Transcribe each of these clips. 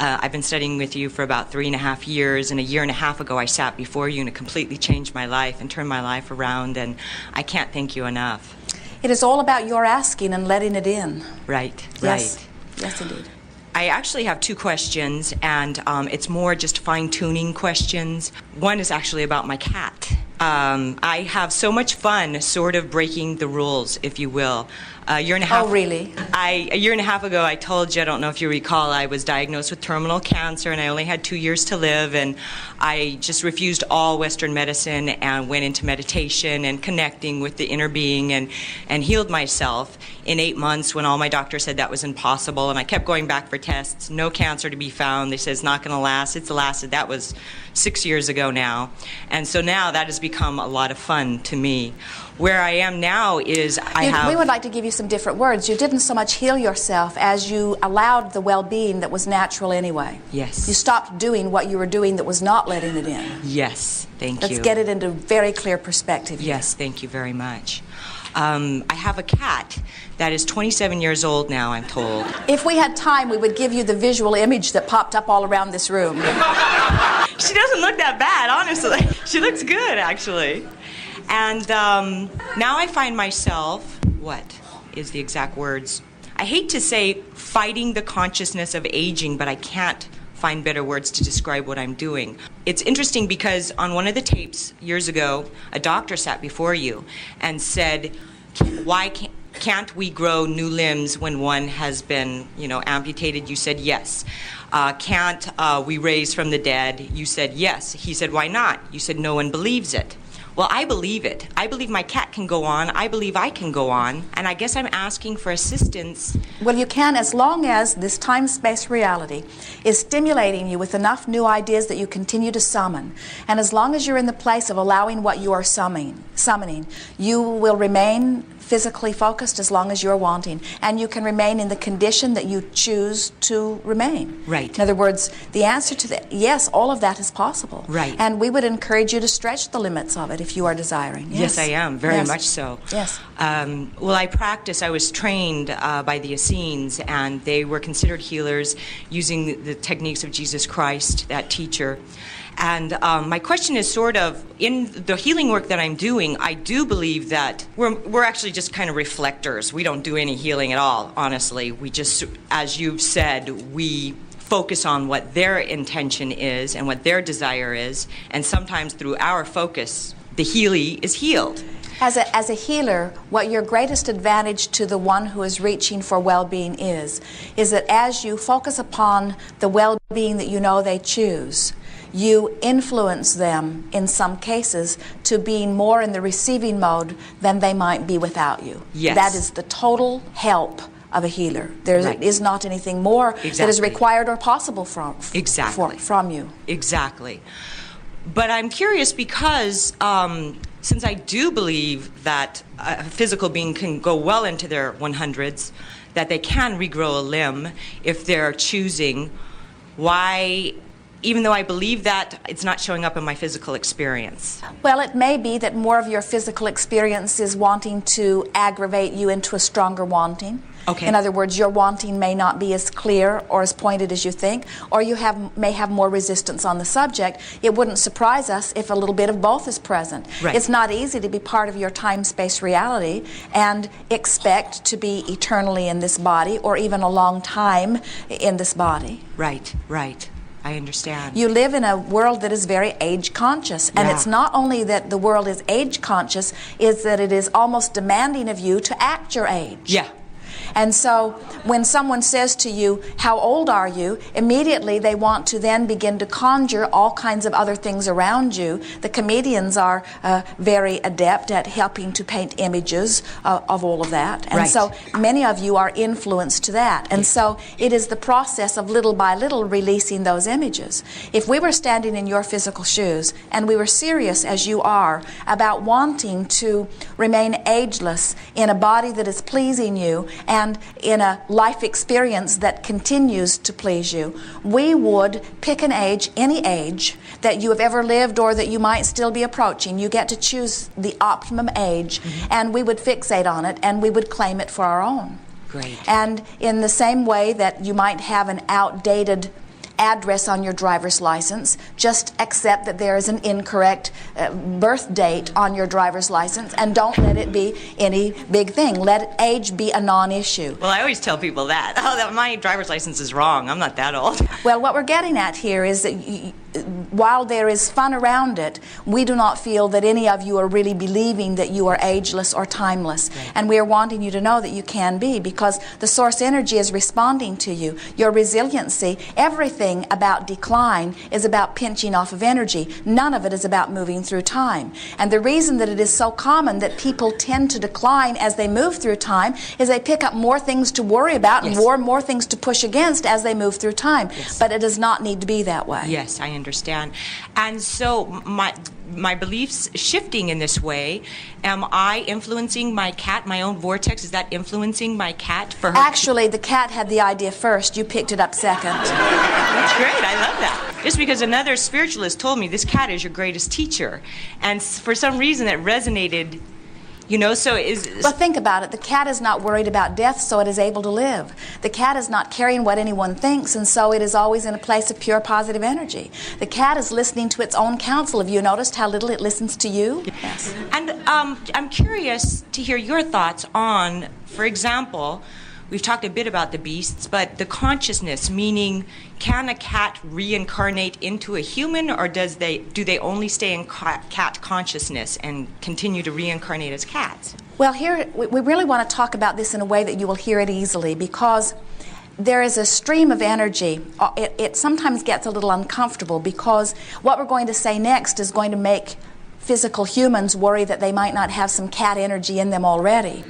I've been studying with you for about 3.5 years, and a year and a half ago I sat before you and it completely changed my life and turned my life around, and I can't thank you enough. It is all about your asking and letting it in. Right, Yes. right. Yes, indeed. I actually have 2 questions, and it's more just fine-tuning questions. One is actually about my cat. I have so much fun sort of breaking the rules, if you will. A year and a half. Oh, really? A year and a half ago, I told you, I don't know if you recall, I was diagnosed with terminal cancer, and I only had 2 years to live, and I just refused all Western medicine and went into meditation and connecting with the inner being and healed myself in 8 months when all my doctors said that was impossible, and I kept going back for tests, no cancer to be found. They said it's not going to last. It's lasted. That was 6 years ago now, and so now that has become a lot of fun to me. Where I am now is We would like to give you some different words. You didn't so much heal yourself as you allowed the well-being that was natural anyway. Yes. You stopped doing what you were doing that was not letting it in. Yes, thank you. Let's get it into very clear perspective here. Yes, thank you very much. I have a cat that is 27 years old now, I'm told. If we had time, we would give you the visual image that popped up all around this room. She doesn't look that bad, honestly. She looks good, actually. And now I find myself, what is the exact words? I hate to say fighting the consciousness of aging, but I can't find better words to describe what I'm doing. It's interesting because on one of the tapes years ago, a doctor sat before you and said, why can't we grow new limbs when one has been, amputated? You said yes. Can't we raise from the dead? You said yes. He said, why not? You said no one believes it. Well, I believe it. I believe my cat can go on. I believe I can go on. And I guess I'm asking for assistance. Well, you can, as long as this time-space reality is stimulating you with enough new ideas that you continue to summon. And as long as you're in the place of allowing what you are summoning, you will remain physically focused as long as you're wanting. And you can remain in the condition that you choose to remain. Right. In other words, the answer to that, yes, all of that is possible. Right. And we would encourage you to stretch the limits of it if you are desiring. Yes, I am, very much so. Yes. Well, I was trained by the Essenes, and they were considered healers using the techniques of Jesus Christ, that teacher. And my question is sort of, in the healing work that I'm doing, I do believe that we're actually just kind of reflectors. We don't do any healing at all, honestly. We just, as you've said, we focus on what their intention is and what their desire is, and sometimes through our focus, the healie is healed. As a healer, what your greatest advantage to the one who is reaching for well-being is that as you focus upon the well-being that you know they choose, you influence them, in some cases, to being more in the receiving mode than they might be without you. Yes. That is the total help of a healer. There is not anything more that is required or possible from you. Exactly. But I'm curious because since I do believe that a physical being can go well into their 100s, that they can regrow a limb if they're choosing, why, even though I believe that, it's not showing up in my physical experience? Well, it may be that more of your physical experience is wanting to aggravate you into a stronger wanting. Okay. In other words, your wanting may not be as clear or as pointed as you think, or you may have more resistance on the subject. It wouldn't surprise us if a little bit of both is present. Right. It's not easy to be part of your time-space reality and expect to be eternally in this body or even a long time in this body. Right, right. I understand. You live in a world that is very age-conscious, and it's not only that the world is age-conscious, it's that it is almost demanding of you to act your age. Yeah. And so when someone says to you, how old are you? Immediately they want to then begin to conjure all kinds of other things around you. The comedians are very adept at helping to paint images of all of that. And so many of you are influenced to that. And so it is the process of little by little releasing those images. If we were standing in your physical shoes and we were serious as you are about wanting to remain ageless in a body that is pleasing you and in a life experience that continues to please you, we would pick an age, any age that you have ever lived or that you might still be approaching. You get to choose the optimum age, and we would fixate on it and we would claim it for our own. Great. And in the same way that you might have an outdated address on your driver's license. Just accept that there is an incorrect birth date on your driver's license, and don't let it be any big thing. Let age be a non-issue. Well, I always tell people that. Oh, that my driver's license is wrong. I'm not that old. Well, what we're getting at here is that while there is fun around it, we do not feel that any of you are really believing that you are ageless or timeless. Right. And we are wanting you to know that you can be, because the source energy is responding to you. Your resiliency, everything about decline is about pinching off of energy. None of it is about moving through time. And the reason that it is so common that people tend to decline as they move through time is they pick up more things to worry about and more things to push against as they move through time. Yes. But it does not need to be that way. Yes, I understand. And so my beliefs shifting in this way, am I influencing my cat, my own vortex? Is that influencing my cat for her? Actually, the cat had the idea first. You picked it up second. That's great. I love that. Just because another spiritualist told me this cat is your greatest teacher. And for some reason it resonated. You know, so Well, think about it. The cat is not worried about death, so it is able to live. The cat is not caring what anyone thinks, and so it is always in a place of pure positive energy. The cat is listening to its own counsel. Have you noticed how little it listens to you? Yes. And I'm curious to hear your thoughts on, for example, we've talked a bit about the beasts, but the consciousness, meaning can a cat reincarnate into a human, or do they only stay in cat consciousness and continue to reincarnate as cats? Well, here we really want to talk about this in a way that you will hear it easily, because there is a stream of energy. It sometimes gets a little uncomfortable, because what we're going to say next is going to make physical humans worry that they might not have some cat energy in them already.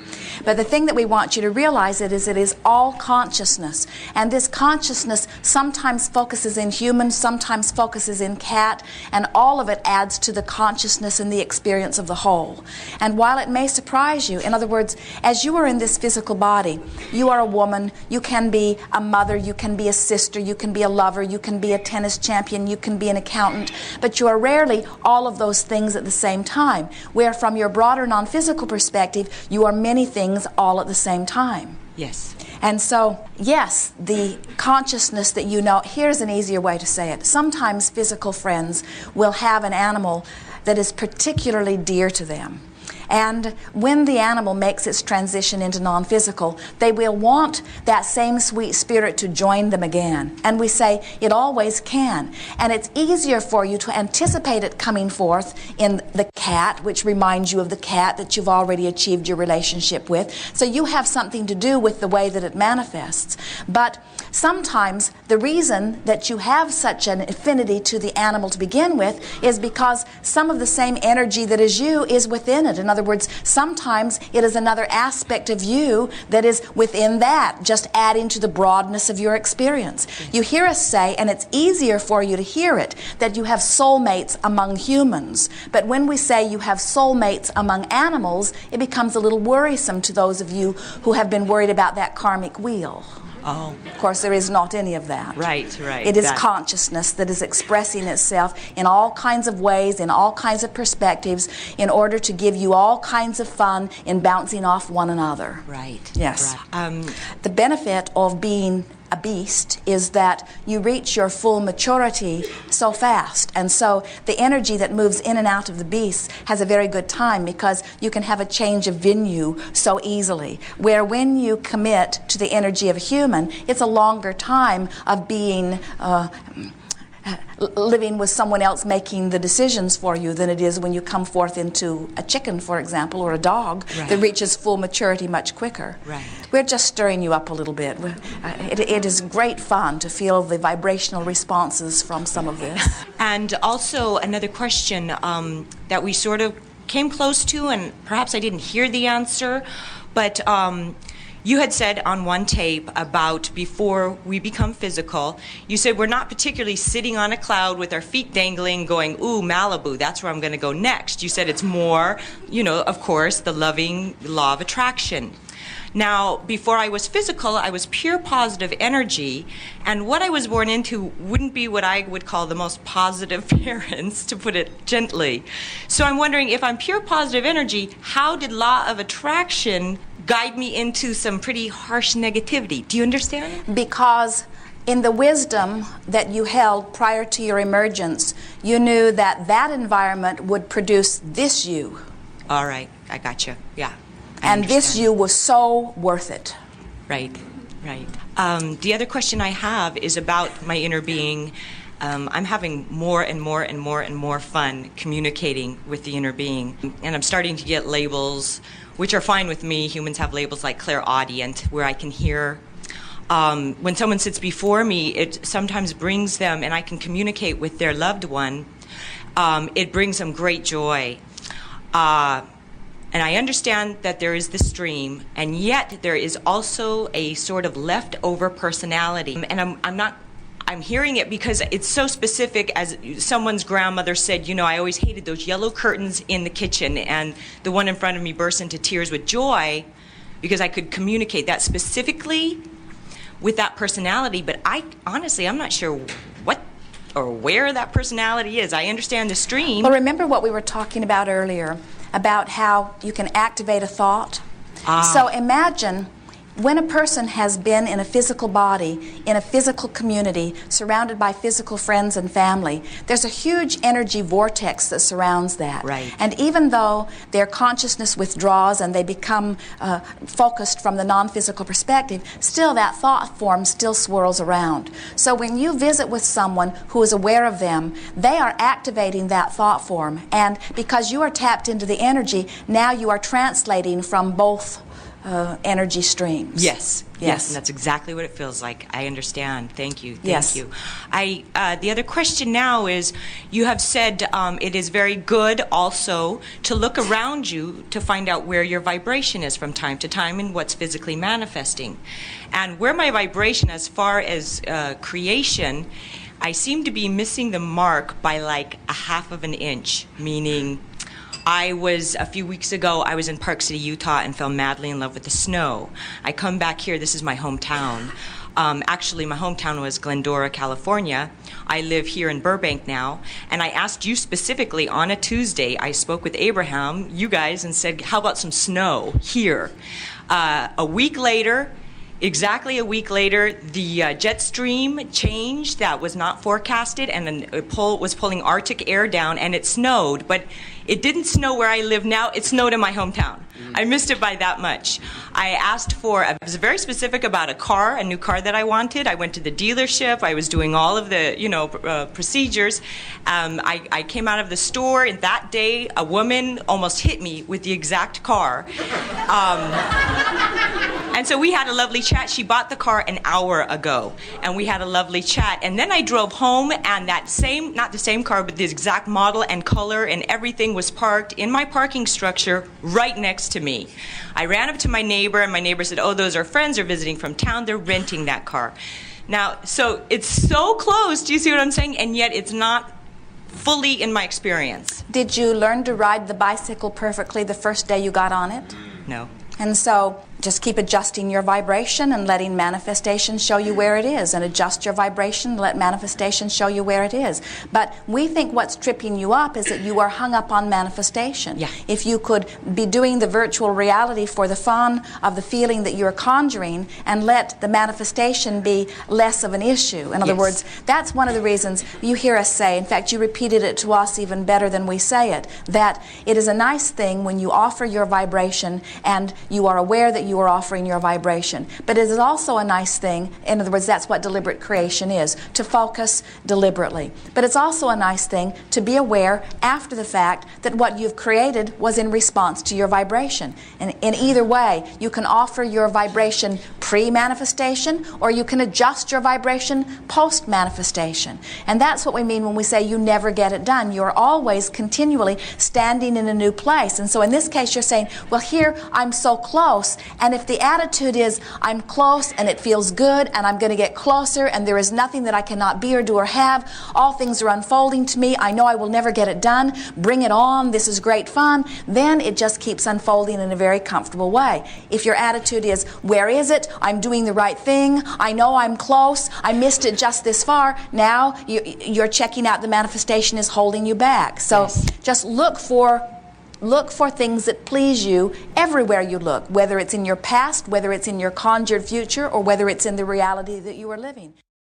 But the thing that we want you to realize it is all consciousness. And this consciousness sometimes focuses in humans, sometimes focuses in cat, and all of it adds to the consciousness and the experience of the whole. And while it may surprise you, in other words, as you are in this physical body, you are a woman, you can be a mother, you can be a sister, you can be a lover, you can be a tennis champion, you can be an accountant, but you are rarely all of those things at the same time, where from your broader non-physical perspective, you are many things all at the same time. Yes. And so, yes, the consciousness that you know, here's an easier way to say it. Sometimes physical friends will have an animal that is particularly dear to them. And when the animal makes its transition into non-physical, they will want that same sweet spirit to join them again. And we say it always can. And it's easier for you to anticipate it coming forth in the cat, which reminds you of the cat that you've already achieved your relationship with. So you have something to do with the way that it manifests. But sometimes the reason that you have such an affinity to the animal to begin with is because some of the same energy that is you is within it. In other words, sometimes it is another aspect of you that is within that, just adding to the broadness of your experience. You hear us say, and it's easier for you to hear it, that you have soulmates among humans. But when we say you have soulmates among animals, it becomes a little worrisome to those of you who have been worried about that karmic wheel. Oh. Of course, there is not any of that. Right. It is consciousness that is expressing itself in all kinds of ways, in all kinds of perspectives, in order to give you all kinds of fun in bouncing off one another. Right. Yes. Right. The benefit of being a beast is that you reach your full maturity so fast, and so the energy that moves in and out of the beast has a very good time, because you can have a change of venue so easily, where when you commit to the energy of a human, it's a longer time of being living with someone else making the decisions for you than it is when you come forth into a chicken, for example, or a dog that reaches full maturity much quicker. Right. We're just stirring you up a little bit. It is great fun to feel the vibrational responses from some of this. And also another question that we sort of came close to, and perhaps I didn't hear the answer, but you had said on one tape about before we become physical, you said we're not particularly sitting on a cloud with our feet dangling going, ooh, Malibu, that's where I'm going to go next. You said it's more, of course, the loving law of attraction. Now, before I was physical, I was pure positive energy, and what I was born into wouldn't be what I would call the most positive parents, to put it gently. So I'm wondering, if I'm pure positive energy, how did law of attraction guide me into some pretty harsh negativity? Do you understand? Because in the wisdom that you held prior to your emergence, you knew that that environment would produce this you. All right, I got you. Yeah. And this you was so worth it. Right, right. The other question I have is about my inner being. I'm having more and more and more and more fun communicating with the inner being. And I'm starting to get labels, which are fine with me. Humans have labels like clairaudient, where I can hear. When someone sits before me, it sometimes brings them, and I can communicate with their loved one. It brings them great joy. And I understand that there is the stream, and yet there is also a sort of leftover personality. And I'm hearing it because it's so specific. As someone's grandmother said, you know, I always hated those yellow curtains in the kitchen, and the one in front of me burst into tears with joy because I could communicate that specifically with that personality. But honestly, I'm not sure what or where that personality is. I understand the stream. Well, remember what we were talking about earlier, about how you can activate a thought? So imagine when a person has been in a physical body, in a physical community, surrounded by physical friends and family, there's a huge energy vortex that surrounds that. Right. And even though their consciousness withdraws and they become focused from the non-physical perspective, still that thought form still swirls around. So when you visit with someone who is aware of them, they are activating that thought form. And because you are tapped into the energy, now you are translating from both energy streams. Yes, yes, and that's exactly what it feels like. I understand. Thank you. Thank you. The other question now is, you have said it is very good also to look around you to find out where your vibration is from time to time and what's physically manifesting. And where my vibration, as far as creation, I seem to be missing the mark by like a half of an inch, meaning a few weeks ago, I was in Park City, Utah, and fell madly in love with the snow. I come back here, this is my hometown. Actually, my hometown was Glendora, California. I live here in Burbank now, and I asked you specifically on a Tuesday. I spoke with Abraham, you guys, and said, how about some snow here? A week later, exactly a week later, the jet stream changed that was not forecasted, and then it was pulling Arctic air down, and it snowed. But it didn't snow where I live now. It snowed in my hometown. I missed it by that much. I was very specific about a new car that I wanted. I went to the dealership. I was doing all of the, procedures. I came out of the store, and that day, a woman almost hit me with the exact car. And so we had a lovely chat. She bought the car an hour ago, and we had a lovely chat. And then I drove home, and not the same car, but the exact model and color and everything was parked in my parking structure right next to me. I ran up to my neighbor, and my neighbor said, oh, those are friends, they're visiting from town, they're renting that car. Now, so it's so close, do you see what I'm saying? And yet it's not fully in my experience. Did you learn to ride the bicycle perfectly the first day you got on it? No. And so just keep adjusting your vibration and letting manifestation show you where it is, and adjust your vibration, let manifestation show you where it is. But we think what's tripping you up is that you are hung up on manifestation. Yeah. If you could be doing the virtual reality for the fun of the feeling that you're conjuring, and let the manifestation be less of an issue. In other words, that's one of the reasons you hear us say, in fact you repeated it to us even better than we say it, that it is a nice thing when you offer your vibration and you are aware that you are offering your vibration. But it is also a nice thing, in other words, that's what deliberate creation is, to focus deliberately. But it's also a nice thing to be aware after the fact that what you've created was in response to your vibration. And in either way, you can offer your vibration pre-manifestation, or you can adjust your vibration post-manifestation. And that's what we mean when we say you never get it done. You're always continually standing in a new place. And so in this case, you're saying, well, here I'm so close, and if the attitude is I'm close and it feels good and I'm going to get closer and there is nothing that I cannot be or do or have, all things are unfolding to me, I know I will never get it done, bring it on, this is great fun, then it just keeps unfolding in a very comfortable way. If your attitude is where is it, I'm doing the right thing, I know I'm close, I missed it just this far, now you're checking out the manifestation is holding you back. So just look for things that please you everywhere you look, whether it's in your past, whether it's in your conjured future, or whether it's in the reality that you are living.